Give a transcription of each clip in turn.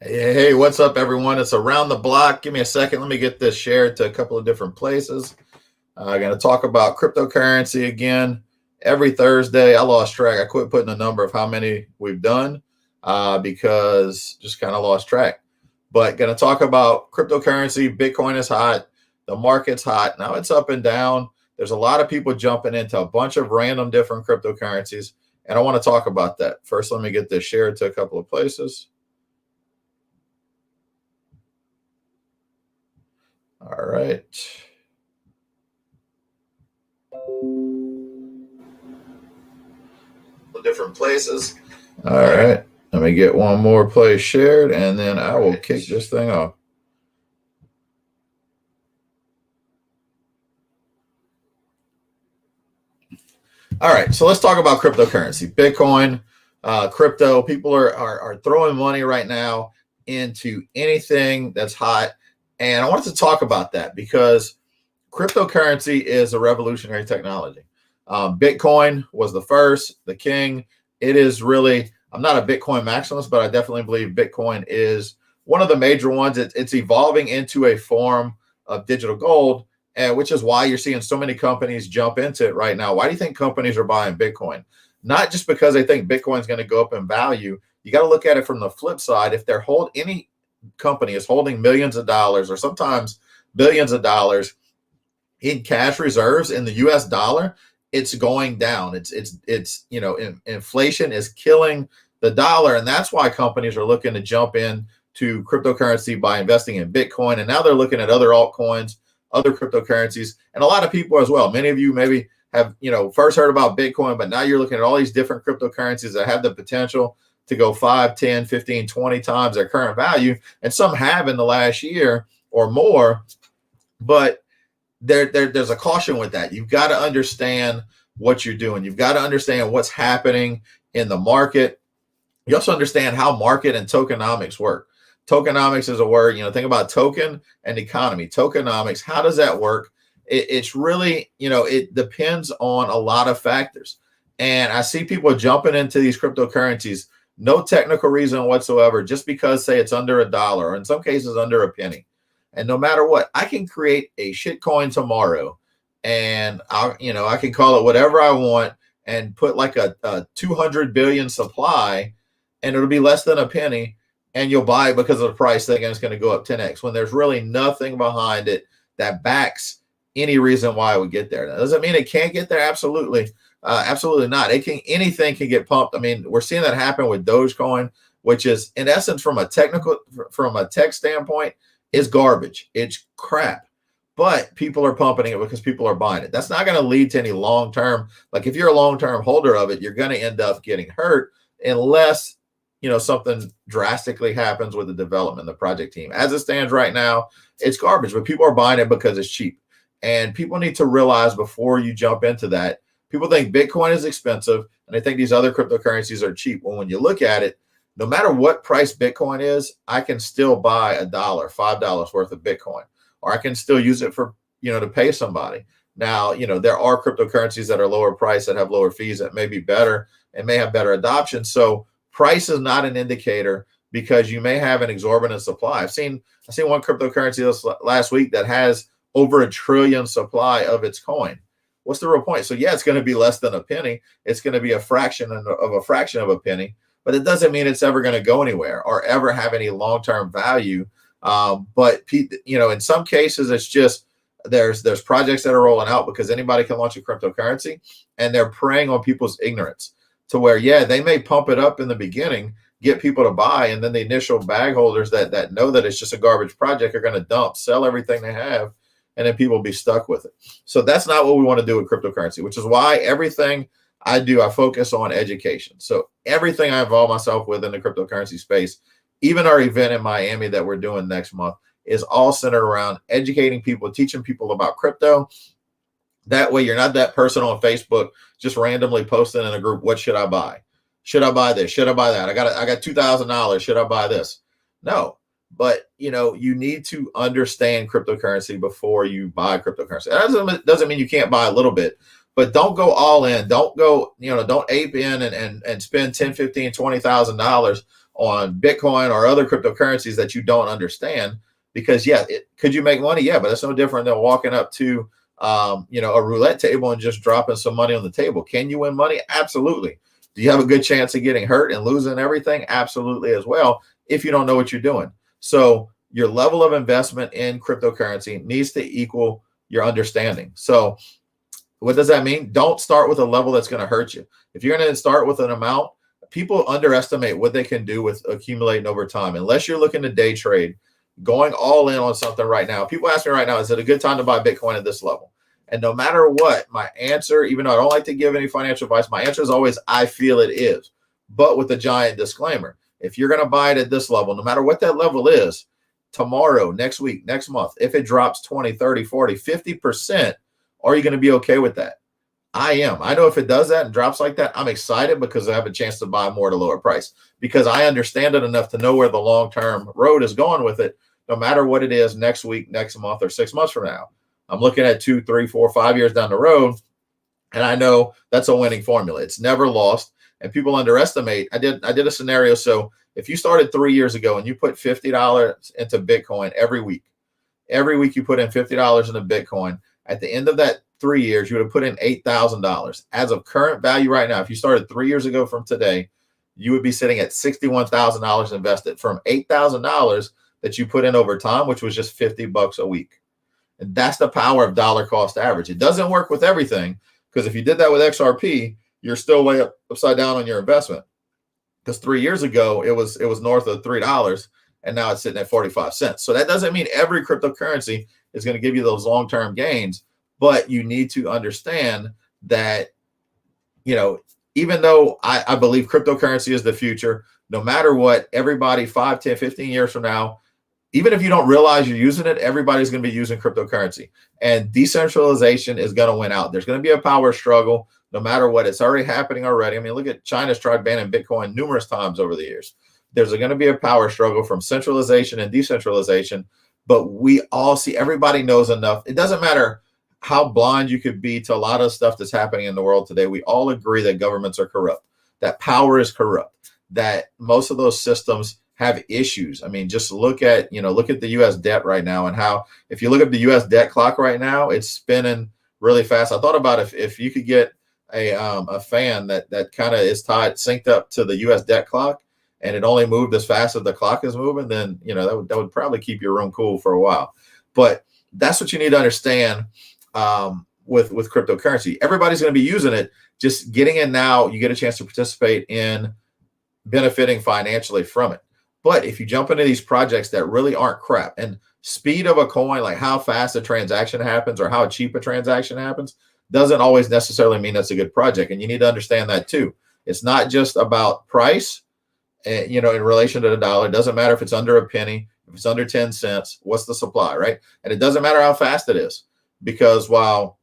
Hey, what's up, everyone? It's Around the Block. Give me a second. Let me get this shared to a couple of different places. I'm going to talk about cryptocurrency again. Every Thursday, I lost track. I quit putting a number of how many we've done because just kind of lost track. But going to talk about cryptocurrency. Bitcoin is hot. The market's hot. Now it's up and down. There's a lot of people jumping into a bunch of random different cryptocurrencies. And I want to talk about that. First, let me get this shared to a couple of places. All right. Different places. All right. Let me get one more place shared, and then I will kick this thing off. All right. So let's talk about cryptocurrency, Bitcoin, crypto. People are throwing money right now into anything that's hot. And I wanted to talk about that because cryptocurrency is a revolutionary technology. Bitcoin was the first, the king. It is really, I'm not a Bitcoin maximalist, but I definitely believe Bitcoin is one of the major ones. It's evolving into a form of digital gold, and which is why you're seeing so many companies jump into it right now. Why do you think companies are buying Bitcoin? Not just because they think Bitcoin is going to go up in value. You got to look at it from the flip side. If they're any company is holding millions of dollars or sometimes billions of dollars in cash reserves in the US dollar, it's going down. It's inflation is killing the dollar, and that's why companies are looking to jump in to cryptocurrency by investing in Bitcoin, and now they're looking at other altcoins, other cryptocurrencies, and a lot of people as well. Many of you maybe have first heard about Bitcoin, but now you're looking at all these different cryptocurrencies that have the potential to go 5, 10, 15, 20 times their current value, and some have in the last year or more. But there's a caution with that. You've got to understand what you're doing. You've got to understand what's happening in the market. You also understand how market and tokenomics work. Tokenomics is a word, think about token and economy. Tokenomics, how does that work? It's really, it depends on a lot of factors. And I see people jumping into these cryptocurrencies, no technical reason whatsoever, just because, say, it's under $1, or in some cases under a penny. And no matter what, I can create a shit coin tomorrow, and I can call it whatever I want and put like a 200 billion supply, and it'll be less than a penny, and you'll buy it because of the price thinking it's going to go up 10x when there's really nothing behind it that backs any reason why it would get there. That doesn't mean it can't get there. Absolutely. Absolutely not. Anything can get pumped. I mean, we're seeing that happen with Dogecoin, which is in essence from a tech standpoint, is garbage. It's crap. But people are pumping it because people are buying it. That's not going to lead to any long-term. Like if you're a long-term holder of it, you're going to end up getting hurt unless something drastically happens with the development, the project team. As it stands right now, it's garbage, but people are buying it because it's cheap. And people need to realize before you jump into that, people think Bitcoin is expensive and they think these other cryptocurrencies are cheap. Well, when you look at it, no matter what price Bitcoin is, I can still buy $1, $5 worth of Bitcoin, or I can still use it for, to pay somebody. Now, there are cryptocurrencies that are lower priced that have lower fees that may be better and may have better adoption. So price is not an indicator because you may have an exorbitant supply. I've seen one cryptocurrency this last week that has over 1 trillion supply of its coin. What's the real point? So yeah, it's going to be less than a penny. It's going to be a fraction of a penny, but it doesn't mean it's ever going to go anywhere or ever have any long-term value. But in some cases, it's just there's projects that are rolling out because anybody can launch a cryptocurrency, and they're preying on people's ignorance to where, yeah, they may pump it up in the beginning, get people to buy, and then the initial bag holders that know that it's just a garbage project are going to dump, sell everything they have, and then people will be stuck with it. So that's not what we want to do with cryptocurrency, which is why everything I do, I focus on education. So everything I involve myself with in the cryptocurrency space, even our event in Miami that we're doing next month, is all centered around educating people, teaching people about crypto. That way you're not that person on Facebook just randomly posting in a group, what should I buy? Should I buy this? Should I buy that? I got $2,000. Should I buy this? No. But you need to understand cryptocurrency before you buy cryptocurrency. That doesn't mean you can't buy a little bit, but don't go all in. Don't go, don't ape in and spend $10, $15, $20,000 on Bitcoin or other cryptocurrencies that you don't understand. Because could you make money? Yeah, but it's no different than walking up to a roulette table and just dropping some money on the table. Can you win money? Absolutely. Do you have a good chance of getting hurt and losing everything? Absolutely as well, if you don't know what you're doing. So your level of investment in cryptocurrency needs to equal your understanding. So what does that mean? Don't start with a level that's going to hurt you. If you're going to start with an amount, people underestimate what they can do with accumulating over time. Unless you're looking to day trade, going all in on something right now. People ask me right now, is it a good time to buy Bitcoin at this level? And no matter what, my answer, even though I don't like to give any financial advice, my answer is always, I feel it is. But with a giant disclaimer, if you're going to buy it at this level, no matter what that level is, tomorrow, next week, next month, if it drops 20, 30, 40, 50%, are you going to be okay with that? I am. I know if it does that and drops like that, I'm excited because I have a chance to buy more at a lower price because I understand it enough to know where the long-term road is going with it, no matter what it is next week, next month, or 6 months from now. I'm looking at 2, 3, 4, 5 years down the road, and I know that's a winning formula. It's never lost, and people underestimate. I did a scenario. So if you started 3 years ago and you put $50 into Bitcoin every week you put in $50 into Bitcoin, at the end of that 3 years, you would have put in $8,000. As of current value right now, if you started 3 years ago from today, you would be sitting at $61,000 invested from $8,000 that you put in over time, which was just $50 a week. And that's the power of dollar cost average. It doesn't work with everything, because if you did that with XRP, you're still way upside down on your investment. Because 3 years ago, it was north of $3, and now it's sitting at 45 cents. So that doesn't mean every cryptocurrency is going to give you those long-term gains, but you need to understand that, even though I believe cryptocurrency is the future, no matter what, everybody 5, 10, 15 years from now, even if you don't realize you're using it, everybody's going to be using cryptocurrency, and decentralization is going to win out. There's going to be a power struggle no matter what. It's already happening already. I mean, look at China's tried banning Bitcoin numerous times over the years. There's going to be a power struggle from centralization and decentralization, but we all see, everybody knows enough. It doesn't matter how blind you could be to a lot of stuff that's happening in the world today. We all agree that governments are corrupt, that power is corrupt, that most of those systems have issues. I mean, just look at the U.S. debt right now, and how, if you look at the U.S. debt clock right now, it's spinning really fast. I thought about if you could get a fan that kind of is synced up to the U.S. debt clock, and it only moved as fast as the clock is moving, then that would probably keep your room cool for a while. But that's what you need to understand with cryptocurrency. Everybody's going to be using it. Just getting in now, you get a chance to participate in benefiting financially from it. But if you jump into these projects that really aren't crap, and speed of a coin, like how fast a transaction happens or how cheap a transaction happens, doesn't always necessarily mean that's a good project. And you need to understand that too. It's not just about price, in relation to the dollar. It doesn't matter if it's under a penny, if it's under 10 cents, what's the supply, right? And it doesn't matter how fast it is, because while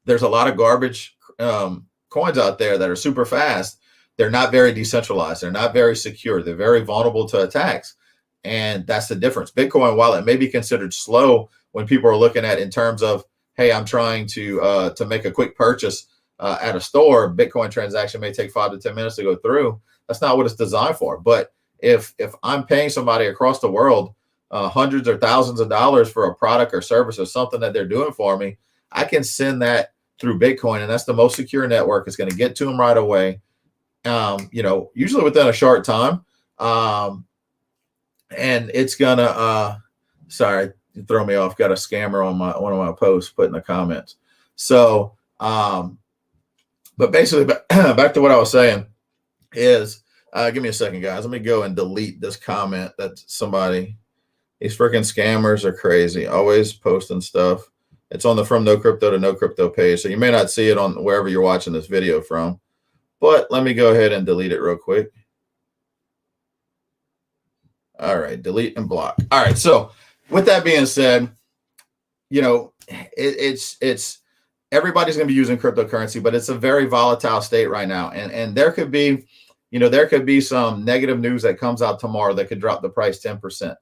there's a lot of garbage coins out there that are super fast, they're not very decentralized. They're not very secure. They're very vulnerable to attacks. And that's the difference. Bitcoin, while it may be considered slow when people are looking at in terms of, hey, I'm trying to make a quick purchase at a store, Bitcoin transaction may take 5 to 10 minutes to go through. That's not what it's designed for. But if I'm paying somebody across the world hundreds or thousands of dollars for a product or service or something that they're doing for me, I can send that through Bitcoin, and that's the most secure network. It's going to get to them right away. Usually within a short time. And it's gonna, sorry, you throw me off. Got a scammer on one of my posts put in the comments. So, but basically, back to what I was saying is, give me a second, guys. Let me go and delete this comment that somebody, these freaking scammers are crazy. Always posting stuff. It's on the From No Crypto to No Crypto page. So you may not see it on wherever you're watching this video from. But let me go ahead and delete it real quick. All right, delete and block. All right, so with that being said, it's everybody's going to be using cryptocurrency, but it's a very volatile state right now, and there could be, some negative news that comes out tomorrow that could drop the price 10%.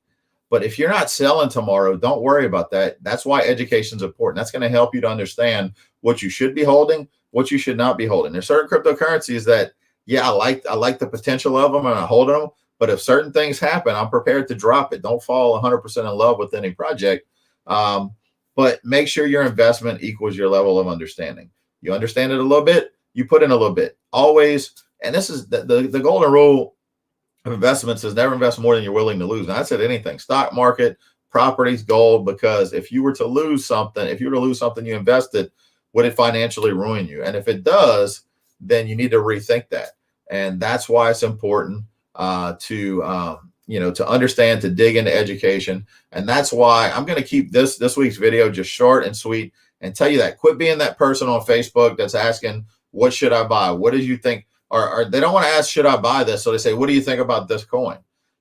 But if you're not selling tomorrow, don't worry about that. That's why education is important. That's going to help you to understand what you should be holding, what you should not be holding. There's certain cryptocurrencies that, I like the potential of them and I hold them, But if certain things happen, I'm prepared to drop it. Don't fall 100% in love with any project. But make sure your investment equals your level of understanding. You understand it a little bit, you put in a little bit. Always, and this is the golden rule of investments is never invest more than you're willing to lose. And I said anything, stock market, properties, gold, because if you were to lose something, you invested, would it financially ruin you? And if it does, then you need to rethink that. And that's why it's important to understand, to dig into education. And that's why I'm going to keep this week's video just short and sweet and tell you that. Quit being that person on Facebook that's asking, what should I buy? What did you think? Or they don't want to ask, should I buy this? So they say, what do you think about this coin?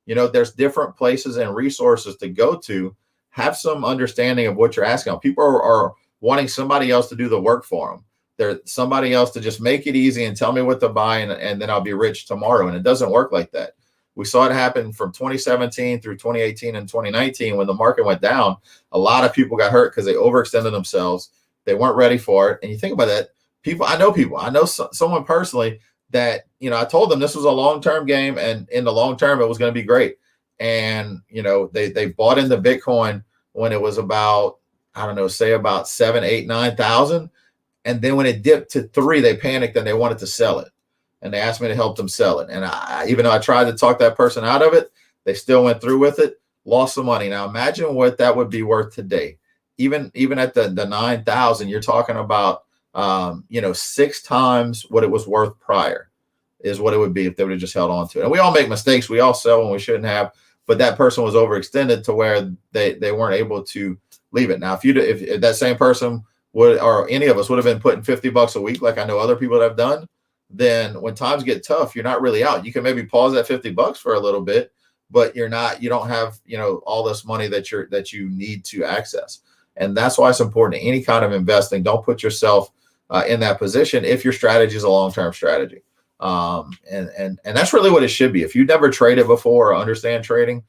There's different places and resources to go to. Have some understanding of what you're asking. People are wanting somebody else to do the work for them. There's somebody else to just make it easy and tell me what to buy, and then I'll be rich tomorrow. And it doesn't work like that. We saw it happen from 2017 through 2018 and 2019 when the market went down. A lot of people got hurt because they overextended themselves. They weren't ready for it. And you think about that. I know someone personally that, I told them this was a long-term game, and in the long term, it was going to be great. And, they bought into Bitcoin when it was about, I don't know, say about 7, 8, 9,000. And then when it dipped to 3, they panicked and they wanted to sell it. And they asked me to help them sell it. And even though I tried to talk that person out of it, they still went through with it, lost some money. Now imagine what that would be worth today. Even at the 9,000, you're talking about 6 times what it was worth prior is what it would be if they would have just held on to it. And we all make mistakes. We all sell when we shouldn't have, but that person was overextended to where they weren't able to leave it. Now, if that same person would, or any of us would have been putting $50 a week, like I know other people that have done, then when times get tough, you're not really out. You can maybe pause that $50 for a little bit, but you don't have, all this money that you need to access. And that's why it's important in any kind of investing. Don't put yourself in that position if your strategy is a long-term strategy. And that's really what it should be. If you've never traded before or understand trading,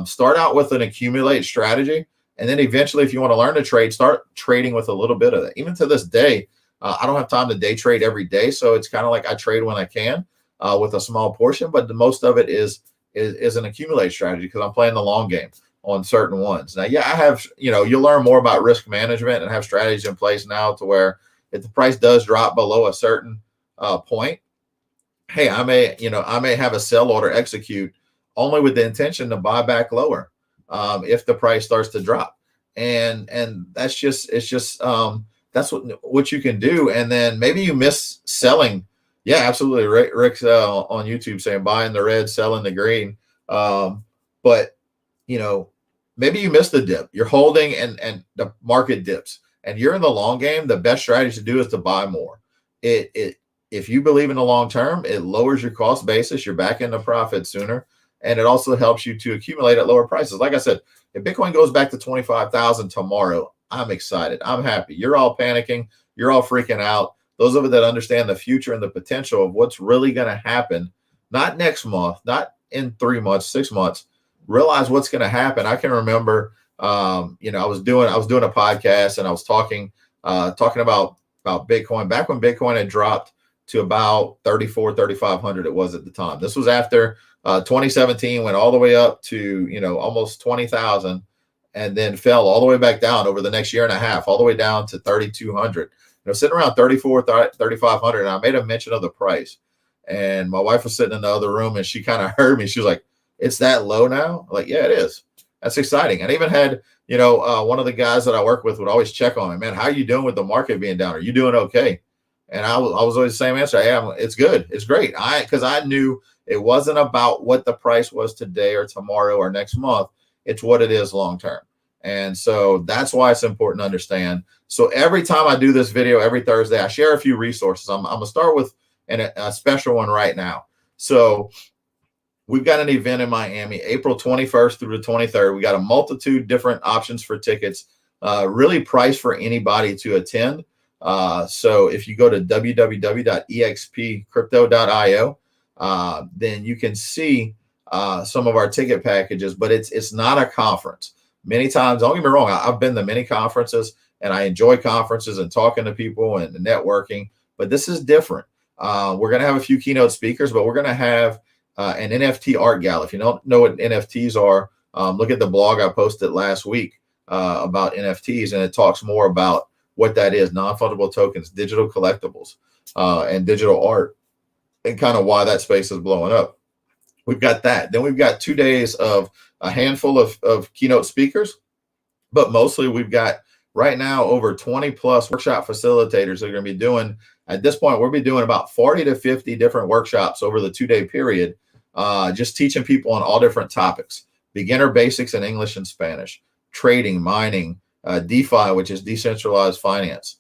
start out with an accumulate strategy. And then eventually, if you want to learn to trade, start trading with a little bit of that. Even to this day, I don't have time to day trade every day. So it's kind of like I trade when I can with a small portion, but the most of it is an accumulate strategy because I'm playing the long game on certain ones. Now, yeah, I have, you'll learn more about risk management and have strategies in place now to where if the price does drop below a certain point, hey, I may have a sell order execute only with the intention to buy back lower if the price starts to drop. And that's that's what you can do. And then maybe you miss selling. Yeah, absolutely. Rick's on YouTube saying buying the red, selling the green. But maybe you missed the dip. You're holding and the market dips and you're in the long game. The best strategy to do is to buy more. If you believe in the long term, it lowers your cost basis. You're back into profit sooner. And it also helps you to accumulate at lower prices. Like I said, if Bitcoin goes back to 25,000 tomorrow, I'm excited. I'm happy. You're all panicking. You're all freaking out. Those of us that understand the future and the potential of what's really going to happen, not next month, not in 3 months, 6 months, realize what's going to happen. I can remember, I was doing a podcast and I was talking about Bitcoin back when Bitcoin had dropped to about 3,500 it was at the time. This was after 2017 went all the way up to, almost 20,000 and then fell all the way back down over the next year and a half, all the way down to 3,200. Sitting around 3,500. And I made a mention of the price. And my wife was sitting in the other room and she kind of heard me. She was like, it's that low now? I'm like, yeah, it is. That's exciting. And I even had, one of the guys that I work with would always check on me, man, how are you doing with the market being down? Are you doing okay? And I was always the same answer. Yeah, it's good. It's great. Because I knew it wasn't about what the price was today or tomorrow or next month. It's what it is long term. And so that's why it's important to understand. So every time I do this video, every Thursday, I share a few resources. I'm going to start with a special one right now. So we've got an event in Miami, April 21st through the 23rd. We got a multitude different options for tickets, really priced for anybody to attend. So if you go to www.expcrypto.io, then you can see some of our ticket packages, but it's not a conference. Many times, don't get me wrong, I've been to many conferences and I enjoy conferences and talking to people and networking, but this is different. We're going to have a few keynote speakers, but we're going to have an NFT art gallery. If you don't know what NFTs are, look at the blog I posted last week about NFTs, and it talks more about what that is: non-fungible tokens, digital collectibles, and digital art, and kind of why that space is blowing up. We've got that. Then we've got 2 days of a handful of keynote speakers, but mostly we've got right now over 20 plus workshop facilitators that are going to be doing, at this point, we'll be doing about 40 to 50 different workshops over the 2-day period, just teaching people on all different topics: beginner basics in English and Spanish, trading, mining, DeFi, which is decentralized finance.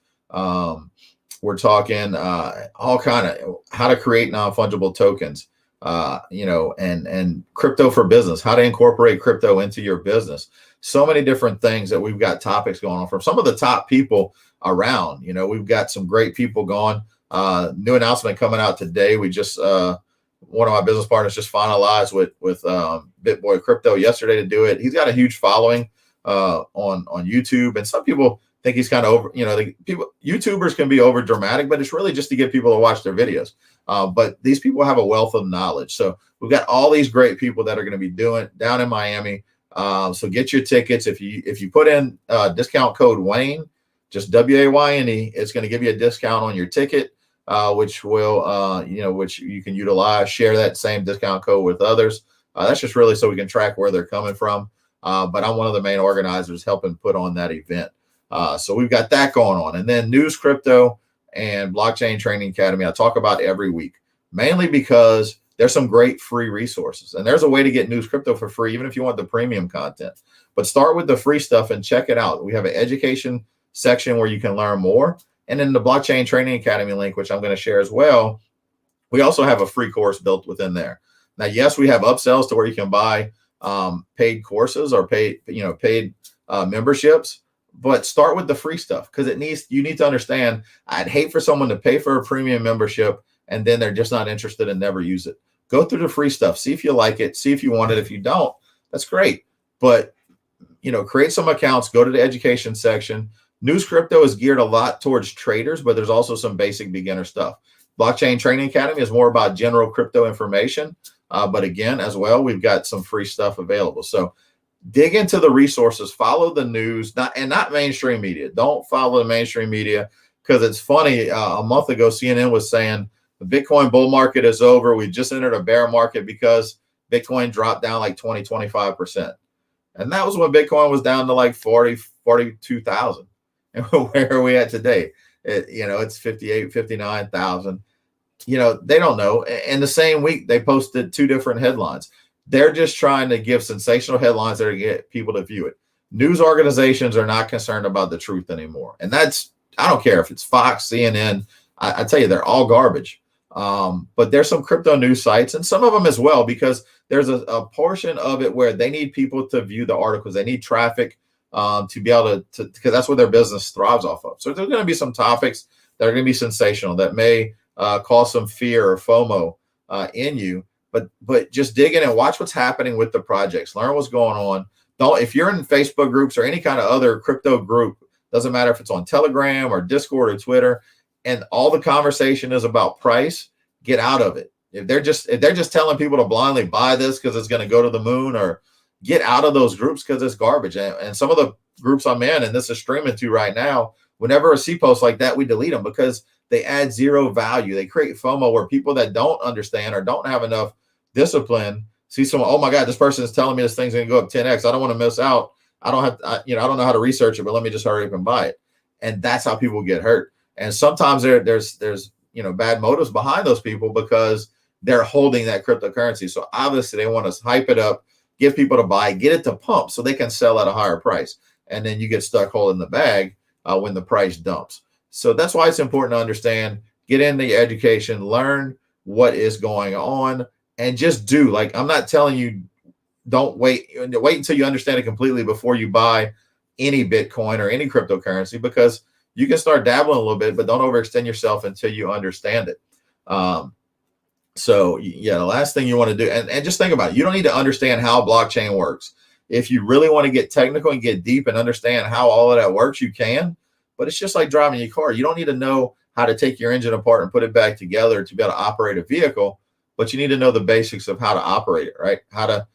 We're talking all kind of how to create non-fungible tokens, and crypto for business, how to incorporate crypto into your business. So many different things that we've got topics going on from some of the top people around. We've got some great people going. New announcement coming out today. We just one of my business partners just finalized with BitBoy Crypto yesterday to do it. He's got a huge following on YouTube, and some people think he's kind of over. YouTubers can be over dramatic, but it's really just to get people to watch their videos. But these people have a wealth of knowledge. So we've got all these great people that are going to be doing down in Miami. So get your tickets. If you put in discount code Wayne, just WAYNE, it's going to give you a discount on your ticket, which will, which you can utilize, share that same discount code with others. That's just really so we can track where they're coming from. But I'm one of the main organizers helping put on that event. So we've got that going on. And then News Crypto and Blockchain Training Academy, I talk about every week, mainly because there's some great free resources. And there's a way to get News Crypto for free, even if you want the premium content. But start with the free stuff and check it out. We have an education section where you can learn more. And then the Blockchain Training Academy link, which I'm going to share as well, we also have a free course built within there. Now, yes, we have upsells to where you can buy paid courses or paid memberships. But start with the free stuff, because you need to understand, I'd hate for someone to pay for a premium membership and then they're just not interested and never use it. Go through the free stuff, see if you like it, see if you want it. If you don't, that's great. But, create some accounts, go to the education section. News Crypto is geared a lot towards traders, but there's also some basic beginner stuff. Blockchain Training Academy is more about general crypto information. But again, as well, we've got some free stuff available. So dig into the resources, follow the news, not mainstream media. Don't follow the mainstream media, because it's funny. A month ago, CNN was saying the Bitcoin bull market is over. We just entered a bear market because Bitcoin dropped down like 20-25%. And that was when Bitcoin was down to like 42,000. And where are we at today? It's 58, 59,000. They don't know. In the same week, they posted 2 different headlines. They're just trying to give sensational headlines that get people to view it. News organizations are not concerned about the truth anymore. And I don't care if it's Fox, CNN. I tell you, they're all garbage. But there's some crypto news sites, and some of them as well, because there's a portion of it where they need people to view the articles. They need traffic to be able to, because that's what their business thrives off of. So there's going to be some topics that are going to be sensational that may cause some fear or FOMO in you. But just dig in and watch what's happening with the projects. Learn what's going on. If you're in Facebook groups or any kind of other crypto group, doesn't matter if it's on Telegram or Discord or Twitter, and all the conversation is about price, get out of it. If they're just telling people to blindly buy this because it's going to go to the moon, or get out of those groups because it's garbage. And some of the groups I'm in, and this is streaming to right now, whenever I see posts like that, we delete them because they add zero value. They create FOMO where people that don't understand or don't have enough discipline see someone, oh my God, this person is telling me this thing's going to go up 10x. I don't want to miss out. I don't know how to research it, but let me just hurry up and buy it. And that's how people get hurt. And sometimes there's bad motives behind those people because they're holding that cryptocurrency. So obviously they want to hype it up, get people to buy, get it to pump so they can sell at a higher price. And then you get stuck holding the bag when the price dumps. So that's why it's important to understand, get in the education, learn what is going on, and just do. Like, I'm not telling you don't wait until you understand it completely before you buy any Bitcoin or any cryptocurrency, because you can start dabbling a little bit, but don't overextend yourself until you understand it. So yeah, the last thing you want to do, and just think about it, you don't need to understand how blockchain works. If you really want to get technical and get deep and understand how all of that works, you can, but it's just like driving your car. You don't need to know how to take your engine apart and put it back together to be able to operate a vehicle. but you need to know the basics of how to operate it, right? How to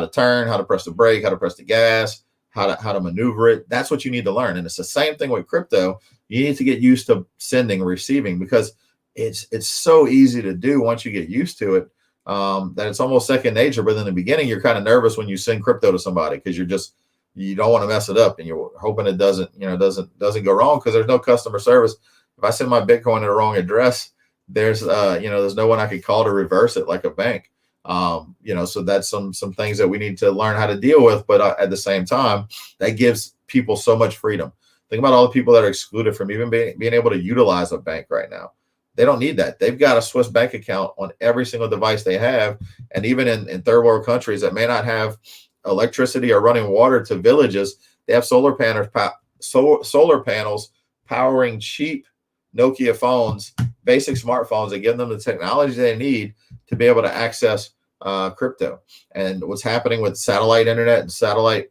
turn, how to press the brake, how to press the gas, how to maneuver it. That's what you need to learn. And it's the same thing with crypto. You need to get used to sending and receiving, because it's so easy to do once you get used to it, that it's almost second nature. But in the beginning, you're kind of nervous when you send crypto to somebody, because you don't want to mess it up, and you're hoping it doesn't go wrong, because there's no customer service. If I send my Bitcoin to the wrong address, there's no one I could call to reverse it like a bank. So that's some things that we need to learn how to deal with. But at the same time, that gives people so much freedom. Think about all the people that are excluded from even being able to utilize a bank right now. They don't need that. They've got a Swiss bank account on every single device they have. And even in third world countries that may not have electricity or running water to villages, they have solar panels powering cheap Nokia phones, basic smartphones, that give them the technology they need to be able to access crypto. And what's happening with satellite internet and satellite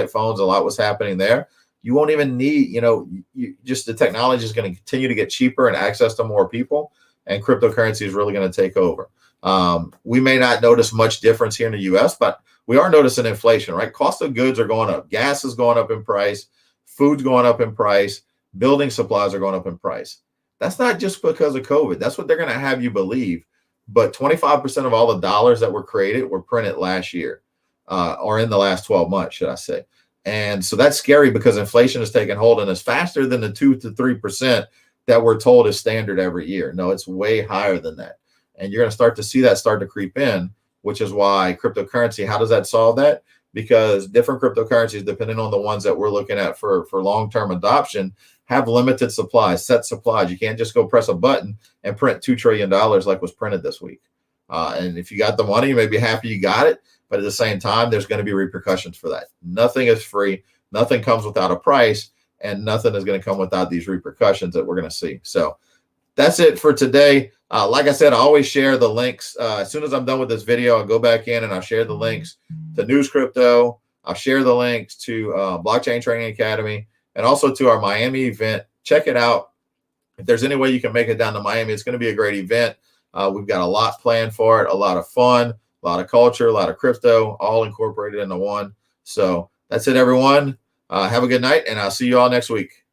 phones, a lot was happening there. You won't even need, just the technology is going to continue to get cheaper and access to more people, and cryptocurrency is really going to take over. We may not notice much difference here in the US, but we are noticing inflation, right? Cost of goods are going up. Gas is going up in price. Food's going up in price. Building supplies are going up in price. That's not just because of COVID. That's what they're going to have you believe. But 25% of all the dollars that were created were printed last year, or in the last 12 months, should I say. And so that's scary, because inflation is taking hold, and it's faster than the 2 to 3% that we're told is standard every year. No, it's way higher than that. And you're going to start to see that start to creep in, which is why cryptocurrency, how does that solve that? Because different cryptocurrencies, depending on the ones that we're looking at for long-term adoption, have limited supplies, set supplies. You can't just go press a button and print $2 trillion like was printed this week. And if you got the money, you may be happy you got it. But at the same time, there's going to be repercussions for that. Nothing is free. Nothing comes without a price, and nothing is going to come without these repercussions that we're going to see. So that's it for today. Like I said, I always share the links. As soon as I'm done with this video, I'll go back in and I'll share the links to News Crypto. I'll share the links to Blockchain Training Academy, and also to our Miami event. Check it out. If there's any way you can make it down to Miami, it's going to be a great event. We've got a lot planned for it, a lot of fun, a lot of culture, a lot of crypto, all incorporated into one. So that's it, everyone. Have a good night, and I'll see you all next week.